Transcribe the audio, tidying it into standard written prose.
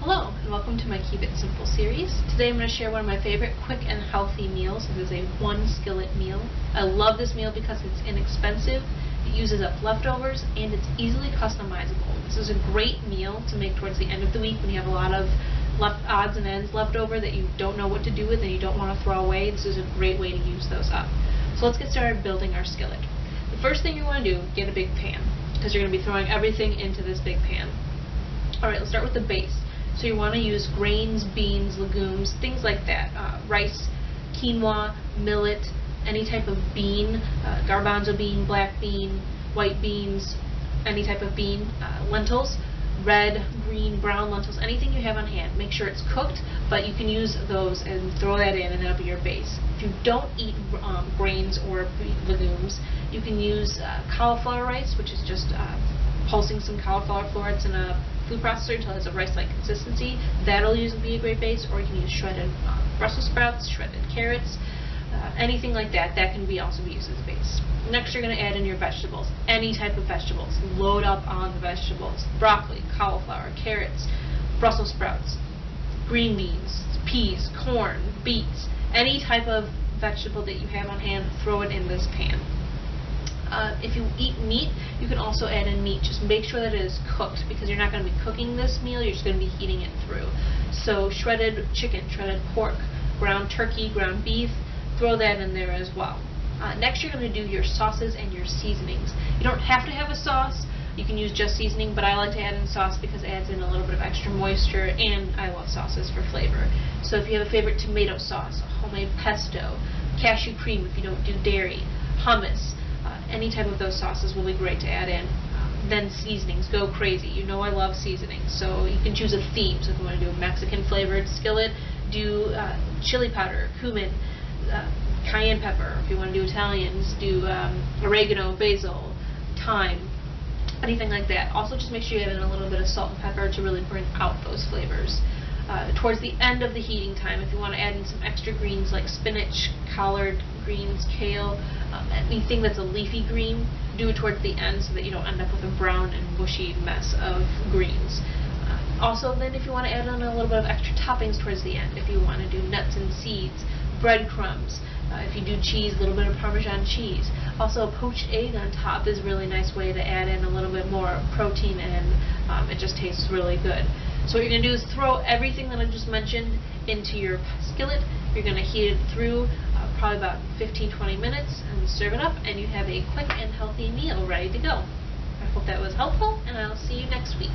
Hello, and welcome to my Keep It Simple series. Today I'm going to share one of my favorite quick and healthy meals. This is a one skillet meal. I love this meal because it's inexpensive, it uses up leftovers, and it's easily customizable. This is a great meal to make towards the end of the week when you have a lot of odds and ends left over that you don't know what to do with and you don't want to throw away. This is a great way to use those up. So let's get started building our skillet. The first thing you want to do, get a big pan, because you're going to be throwing everything into this big pan. Alright, let's start with the base. So you want to use grains, beans, legumes, things like that. Rice, quinoa, millet, any type of bean, garbanzo bean, black bean, white beans, any type of bean, lentils, red, green, brown lentils, anything you have on hand. Make sure it's cooked, but you can use those and throw that in and that'll be your base. If you don't eat grains or legumes, you can use cauliflower rice, which is just pulsing some cauliflower florets in a food processor until it has a rice-like consistency. That'll usually be a great base, or you can use shredded Brussels sprouts, shredded carrots, anything like that. That can also be used as a base. Next, you're going to add in your vegetables, any type of vegetables. Load up on the vegetables: broccoli, cauliflower, carrots, Brussels sprouts, green beans, peas, corn, beets, any type of vegetable that you have on hand. Throw it in this pan. If you eat meat, you can also add in meat. Just make sure that it is cooked, because you're not going to be cooking this meal, you're just going to be heating it through. So shredded chicken, shredded pork, ground turkey, ground beef, throw that in there as well. Next, you're going to do your sauces and your seasonings. You don't have to have a sauce. You can use just seasoning, but I like to add in sauce because it adds in a little bit of extra moisture, and I love sauces for flavor. So if you have a favorite tomato sauce, homemade pesto, cashew cream if you don't do dairy, hummus, any type of those sauces will be great to add in. Then seasonings, go crazy. You know I love seasonings, so you can choose a theme. So if you want to do a Mexican flavored skillet, do chili powder, cumin, cayenne pepper. If you want to do Italians, do oregano, basil, thyme, anything like that. Also, just make sure you add in a little bit of salt and pepper to really bring out those flavors. Towards the end of the heating time, if you want to add in some extra greens like spinach, collard greens, kale, anything that's a leafy green, do it towards the end so that you don't end up with a brown and mushy mess of greens. Also, then if you want to add in a little bit of extra toppings towards the end, if you want to do nuts and seeds, breadcrumbs, if you do cheese, a little bit of Parmesan cheese. Also, a poached egg on top is a really nice way to add in a little bit more protein, and it just tastes really good. So what you're going to do is throw everything that I just mentioned into your skillet. You're going to heat it through probably about 15-20 minutes and serve it up, and you have a quick and healthy meal ready to go. I hope that was helpful, and I'll see you next week.